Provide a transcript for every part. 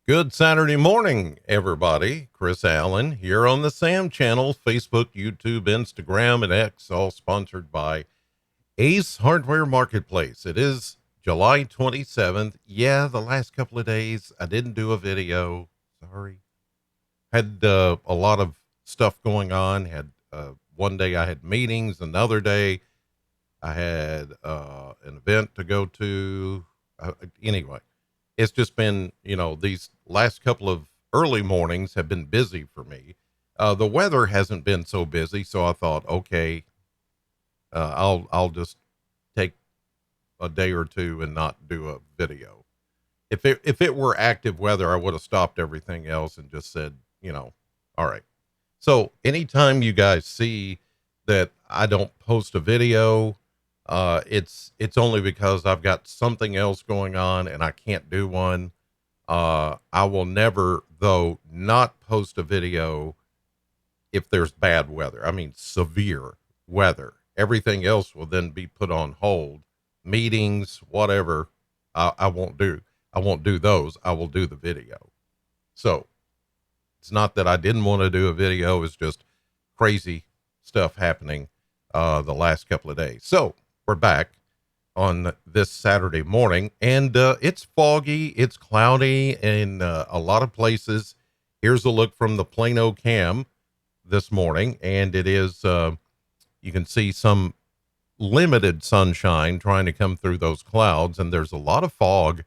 Good Saturday morning, everybody. Chris Allen here on the Sam channel, Facebook, YouTube, Instagram, and X, all sponsored by Ace Hardware Marketplace. It is July 27th. Yeah, the last couple of days I didn't do a video. Sorry. Had a lot of stuff going on. Had one day I had meetings, another day I had an event to go to. Anyway, it's just been, these last couple of early mornings have been busy for me. The weather hasn't been so busy, so I thought, okay, I'll just take a day or two and not do a video. If it were active weather, I would have stopped everything else and just said, all right. So anytime you guys see that I don't post a video, it's only because I've got something else going on and I can't do one. I will never, though, not post a video if there's bad weather. I mean, severe weather. Everything else will then be put on hold. Meetings, whatever, I won't do. I won't do those. I will do the video. So it's not that I didn't want to do a video. It's just crazy stuff happening the last couple of days. So we're back on this Saturday morning, and it's foggy, it's cloudy in a lot of places. Here's a look from the Plano cam this morning, and it is, you can see some limited sunshine trying to come through those clouds, and there's a lot of fog,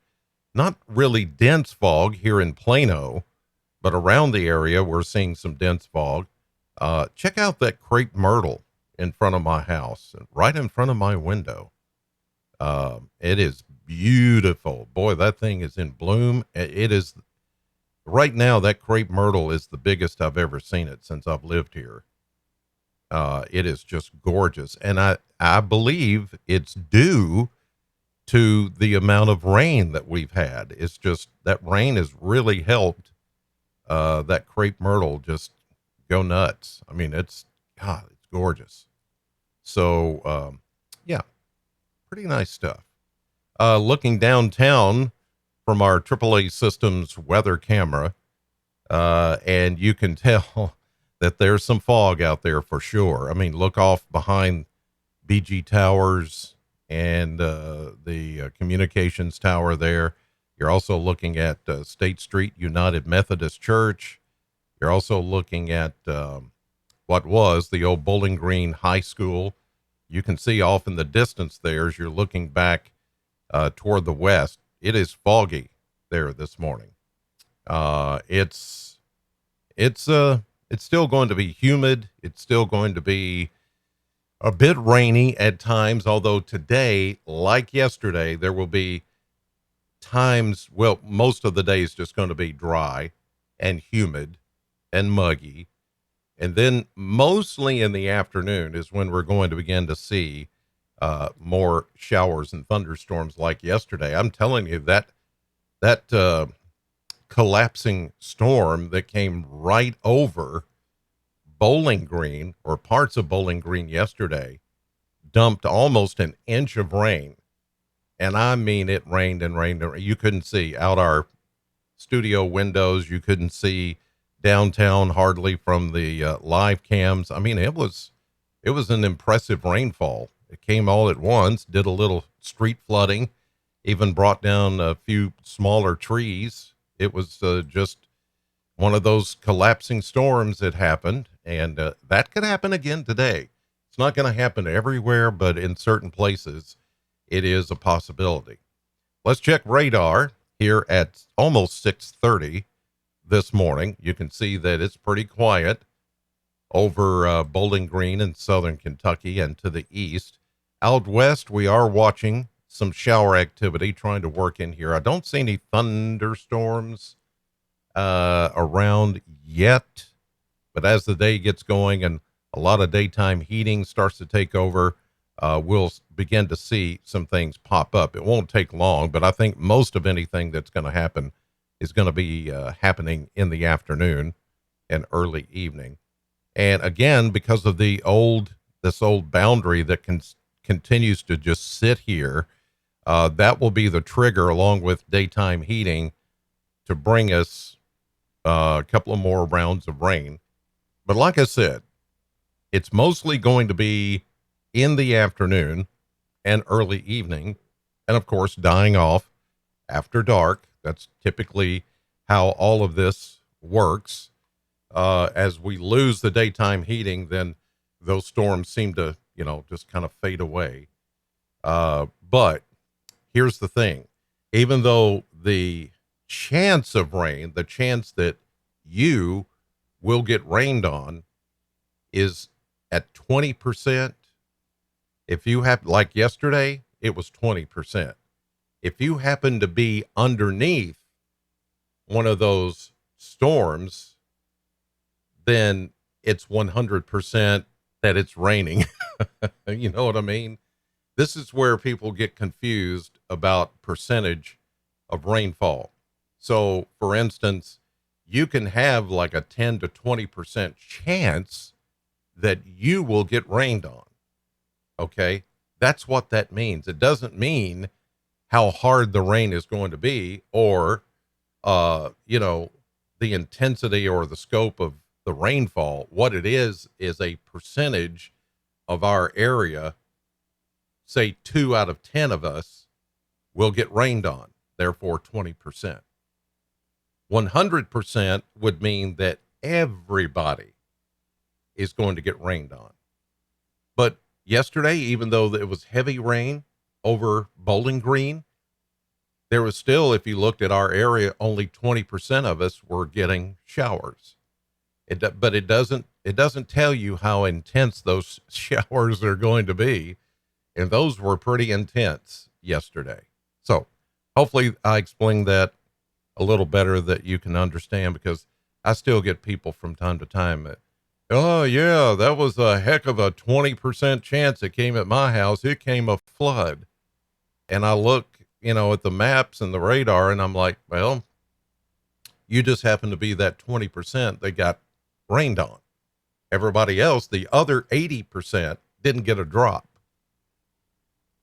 not really dense fog here in Plano, but around the area we're seeing some dense fog. Check out that crepe myrtle in front of my house, right in front of my window. It is beautiful. Boy, that thing is in bloom. It is right now. That crepe myrtle is the biggest I've ever seen it since I've lived here. It is just gorgeous. And I believe it's due to the amount of rain that we've had. It's just that rain has really helped, that crepe myrtle just go nuts. I mean, it's gorgeous. So, yeah, pretty nice stuff. Looking downtown from our AAA Systems weather camera, and you can tell that there's some fog out there for sure. I mean, look off behind BG Towers and the communications tower there. You're also looking at State Street United Methodist Church. You're also looking at what was the old Bowling Green High School. You can see off in the distance there as you're looking back toward the west. It is foggy there this morning. It's still going to be humid. It's still going to be a bit rainy at times, although today, like yesterday, there will be times, well, most of the day is just going to be dry and humid and muggy. And then mostly in the afternoon is when we're going to begin to see more showers and thunderstorms like yesterday. I'm telling you that collapsing storm that came right over Bowling Green or parts of Bowling Green yesterday dumped almost an inch of rain. And I mean, it rained and rained. You couldn't see out our studio windows. You couldn't see downtown hardly from the live cams. I mean, it was an impressive rainfall. It came all at once, did a little street flooding, even brought down a few smaller trees. It was just one of those collapsing storms that happened, and that could happen again today. It's not going to happen everywhere, but in certain places, it is a possibility. Let's check radar here at almost 6:30 this morning. You can see that it's pretty quiet over Bowling Green in southern Kentucky and to the east. Out west, we are watching some shower activity trying to work in here. I don't see any thunderstorms around yet, but as the day gets going and a lot of daytime heating starts to take over, we'll begin to see some things pop up. It won't take long, but I think most of anything that's going to happen is going to be happening in the afternoon and early evening. And again, because of this old boundary that continues to just sit here, that will be the trigger along with daytime heating to bring us a couple of more rounds of rain. But like I said, it's mostly going to be in the afternoon and early evening, and of course, dying off after dark. That's typically how all of this works. As we lose the daytime heating, then those storms seem to, just kind of fade away. But here's the thing. Even though the chance of rain, the chance that you will get rained on is at 20%. If you have, like yesterday, it was 20%. If you happen to be underneath one of those storms, then it's 100% that it's raining. You know what I mean? This is where people get confused about percentage of rainfall. So, for instance, you can have like a 10 to 20% chance that you will get rained on. Okay? That's what that means. It doesn't mean how hard the rain is going to be, or, the intensity or the scope of the rainfall. What it is a percentage of our area. Say 2 out of 10 of us will get rained on, therefore 20%. 100% would mean that everybody is going to get rained on. But yesterday, even though it was heavy rain over Bowling Green, there was still, if you looked at our area, only 20% of us were getting showers. But it doesn't tell you how intense those showers are going to be. And those were pretty intense yesterday. So hopefully I explained that a little better that you can understand, because I still get people from time to time that, oh yeah, that was a heck of a 20% chance it came at my house. It came a flood. And I look, at the maps and the radar, and I'm like, well, you just happen to be that 20% that got rained on. Everybody else, the other 80%, didn't get a drop.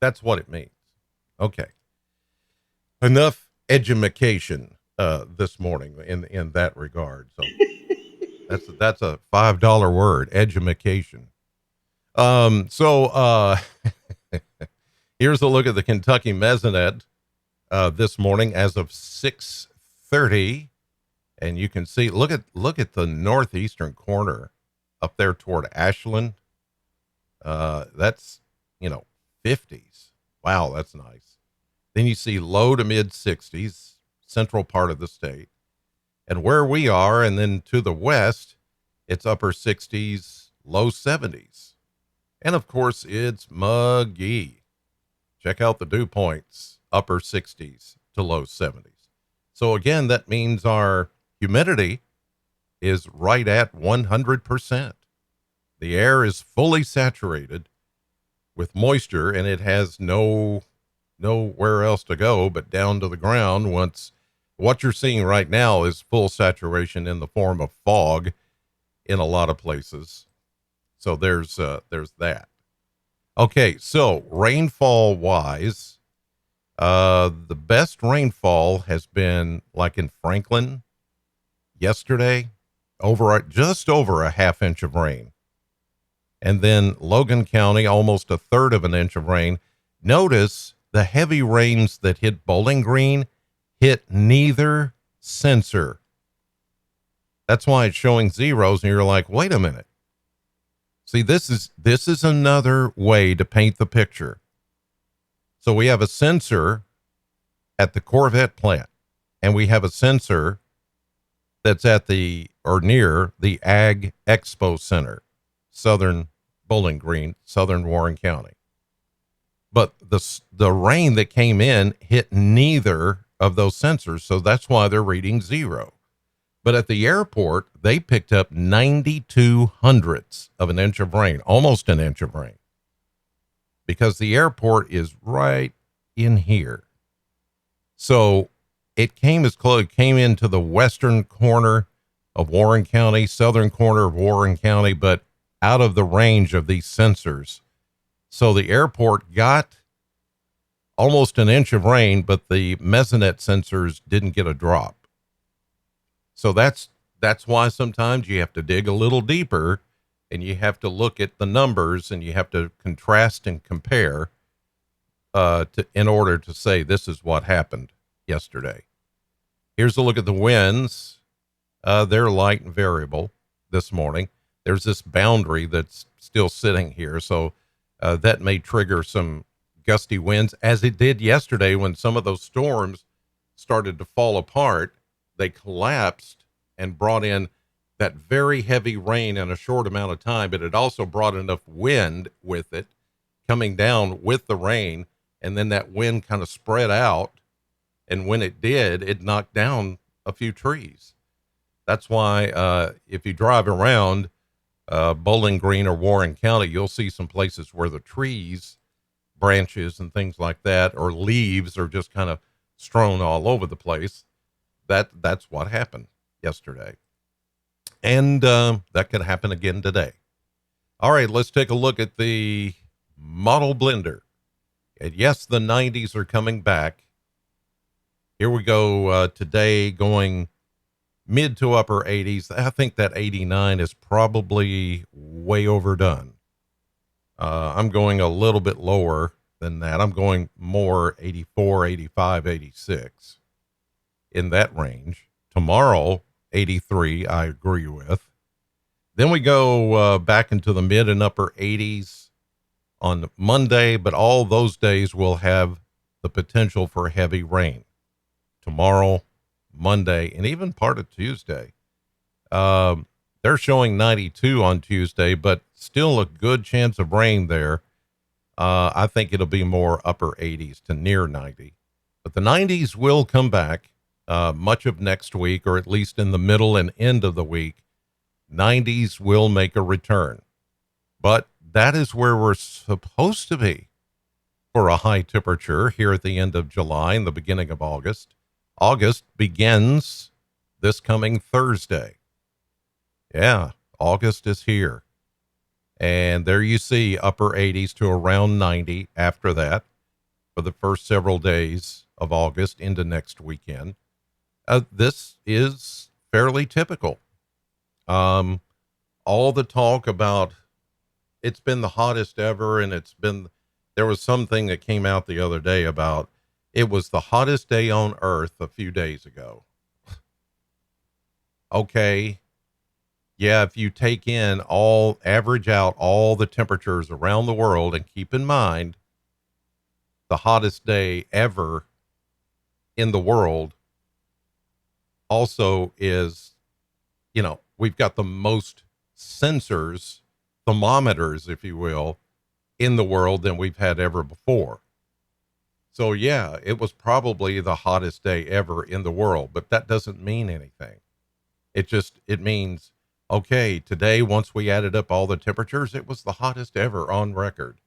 That's what it means. Okay. Enough edumacation this morning in that regard. So that's a $5 word, edumacation. Here's a look at the Kentucky Mesonet this morning as of 6:30, and you can see, look at the northeastern corner up there toward Ashland. That's 50s. Wow, that's nice. Then you see low to mid 60s, central part of the state. And where we are, and then to the west, it's upper 60s, low 70s. And of course, it's muggy. Check out the dew points, upper 60s to low 70s. So again, that means our humidity is right at 100%. The air is fully saturated with moisture, and it has nowhere else to go but down to the ground. Once what you're seeing right now is full saturation in the form of fog in a lot of places. So there's that. Okay, so rainfall wise, the best rainfall has been like in Franklin yesterday, just over a half inch of rain. And then Logan County, almost a third of an inch of rain. Notice the heavy rains that hit Bowling Green hit neither sensor. That's why it's showing zeros, and you're like, wait a minute. See, this is another way to paint the picture. So we have a sensor at the Corvette plant, and we have a sensor that's at near the Ag Expo Center, Southern Bowling Green, Southern Warren County. But the rain that came in hit neither of those sensors, so that's why they're reading zero. But at the airport, they picked up 92 hundredths of an inch of rain, almost an inch of rain, because the airport is right in here. So it came into the western corner of Warren County, southern corner of Warren County, but out of the range of these sensors. So the airport got almost an inch of rain, but the Mesonet sensors didn't get a drop. So that's why sometimes you have to dig a little deeper and you have to look at the numbers and you have to contrast and compare in order to say this is what happened yesterday. Here's a look at the winds. They're light and variable this morning. There's this boundary that's still sitting here, so that may trigger some gusty winds, as it did yesterday when some of those storms started to fall apart. They collapsed and brought in that very heavy rain in a short amount of time, but it also brought enough wind with it coming down with the rain, and then that wind kind of spread out, and when it did, it knocked down a few trees. That's why if you drive around Bowling Green or Warren County, you'll see some places where the trees, branches and things like that, or leaves are just kind of strewn all over the place. That's what happened yesterday. And that could happen again today. All right, let's take a look at the model blender. And yes, the 90s are coming back. Here we go today, going mid to upper 80s. I think that 89 is probably way overdone. I'm going a little bit lower than that. I'm going more 84, 85, 86 in that range. Tomorrow, 83, I agree with. Then we go back into the mid and upper 80s on Monday, but all those days will have the potential for heavy rain. Tomorrow, Monday, and even part of Tuesday. They're showing 92 on Tuesday, but still a good chance of rain there. I think it'll be more upper 80s to near 90. But the 90s will come back much of next week, or at least in the middle and end of the week. 90s will make a return. But that is where we're supposed to be for a high temperature here at the end of July and the beginning of August. August begins this coming Thursday. Yeah, August is here. And there you see upper 80s to around 90 after that for the first several days of August into next weekend. This is fairly typical. All the talk about it's been the hottest ever, and there was something that came out the other day about it was the hottest day on earth a few days ago. Okay. Yeah, if you average out all the temperatures around the world, and keep in mind the hottest day ever in the world also is, we've got the most sensors, thermometers, if you will, in the world than we've had ever before. So yeah, it was probably the hottest day ever in the world, but that doesn't mean anything. It means, okay, today, once we added up all the temperatures, it was the hottest ever on record.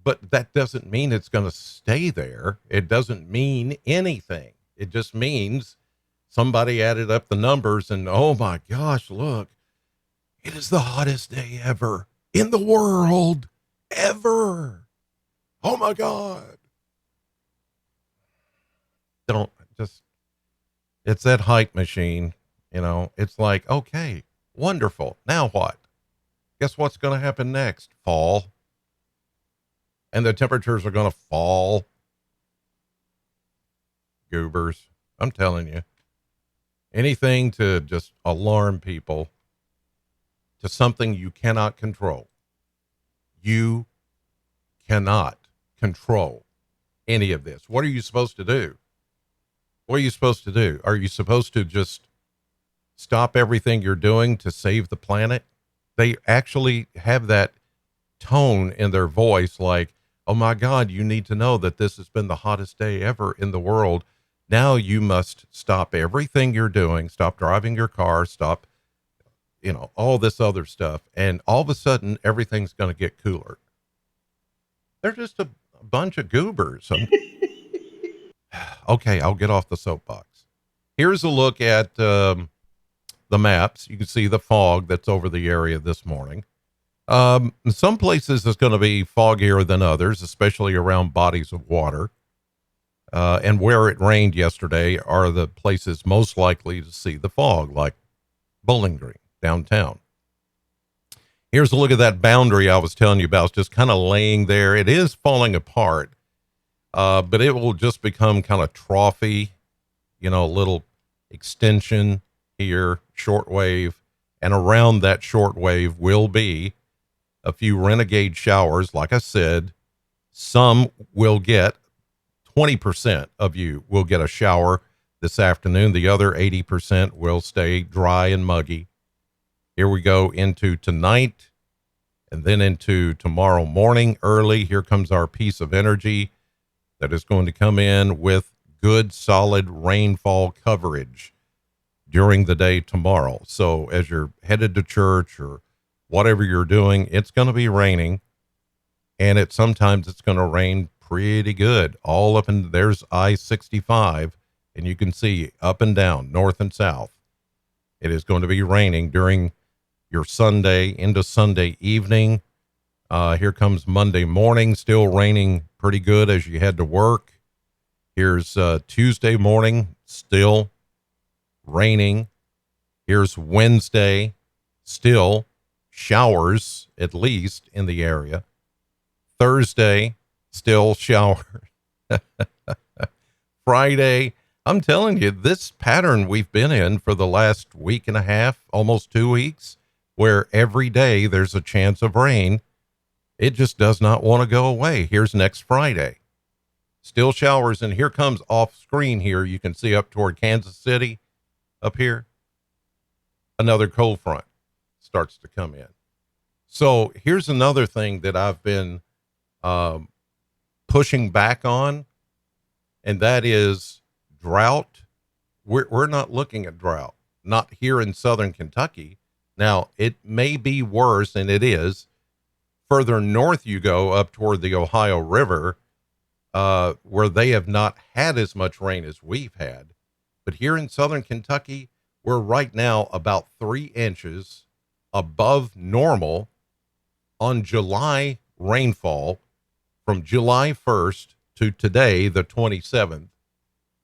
But that doesn't mean it's going to stay there. It doesn't mean anything. It just means somebody added up the numbers and, oh my gosh, look, it is the hottest day ever in the world, ever. Oh my God. It's that hype machine, it's like, okay, wonderful. Now what? Guess what's going to happen next? Fall. And the temperatures are going to fall. Goobers. I'm telling you, anything to just alarm people to something you cannot control. You cannot control any of this. What are you supposed to do? What are you supposed to do? Are you supposed to just stop everything you're doing to save the planet? They actually have that tone in their voice like, oh my God, you need to know that this has been the hottest day ever in the world. Now you must stop everything you're doing, stop driving your car, stop, all this other stuff. And all of a sudden, everything's going to get cooler. They're just a bunch of goobers. Okay, I'll get off the soapbox. Here's a look at the maps. You can see the fog that's over the area this morning. In some places it's going to be foggier than others, especially around bodies of water. And where it rained yesterday are the places most likely to see the fog, like Bowling Green, downtown. Here's a look at that boundary I was telling you about. It's just kind of laying there. It is falling apart, but it will just become kind of trophy, a little extension here, shortwave. And around that shortwave will be a few renegade showers. Like I said, some will get 20% of you will get a shower this afternoon. The other 80% will stay dry and muggy. Here we go into tonight and then into tomorrow morning early. Here comes our piece of energy that is going to come in with good, solid rainfall coverage during the day tomorrow. So as you're headed to church or whatever you're doing, it's going to be raining, and sometimes it's going to rain pretty good all up, and there's I-65, and you can see up and down, north and south. It is going to be raining during your Sunday into Sunday evening. Here comes Monday morning, still raining pretty good as you head to work. Here's Tuesday morning, still raining. Here's Wednesday, still showers, at least in the area. Thursday, still showers. Friday, I'm telling you, this pattern we've been in for the last week and a half, almost 2 weeks, where every day there's a chance of rain, it just does not want to go away. Here's next Friday. Still showers, and here comes off screen here. You can see up toward Kansas City up here. Another cold front starts to come in. So here's another thing that I've been pushing back on, and that is drought. We're not looking at drought, not here in southern Kentucky. Now, it may be worse, and it is. Further north you go up toward the Ohio River, where they have not had as much rain as we've had. But here in southern Kentucky, we're right now about 3 inches above normal on July rainfall. From July 1st to today, the 27th,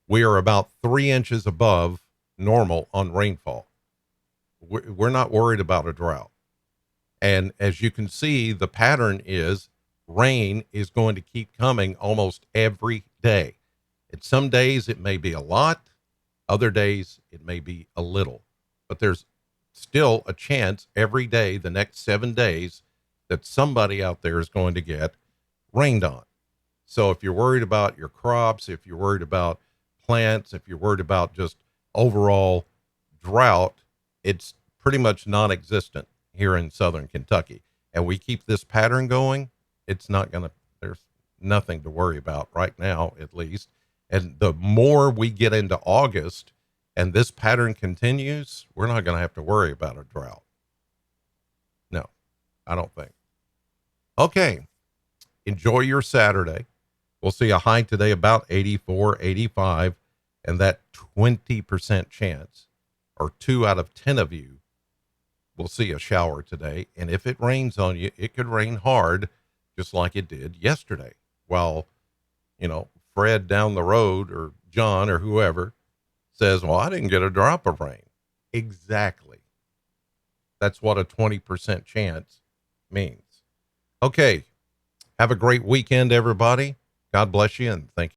we are about 3 inches above normal on rainfall. We're not worried about a drought. And as you can see, the pattern is rain is going to keep coming almost every day. And some days it may be a lot, other days it may be a little, but there's still a chance every day, the next 7 days, that somebody out there is going to get rained on. So if you're worried about your crops, if you're worried about plants, if you're worried about just overall drought, it's pretty much non-existent here in southern Kentucky. And we keep this pattern going, there's nothing to worry about right now, at least. And the more we get into August and this pattern continues, we're not going to have to worry about a drought. No, I don't think. Okay. Enjoy your Saturday. We'll see a high today about 84, 85, and that 20% chance, or 2 out of 10 of you will see a shower today. And if it rains on you, it could rain hard, just like it did yesterday. While, Fred down the road or John or whoever says, well, I didn't get a drop of rain. Exactly. That's what a 20% chance means. Okay. Have a great weekend, everybody. God bless you, and thank you.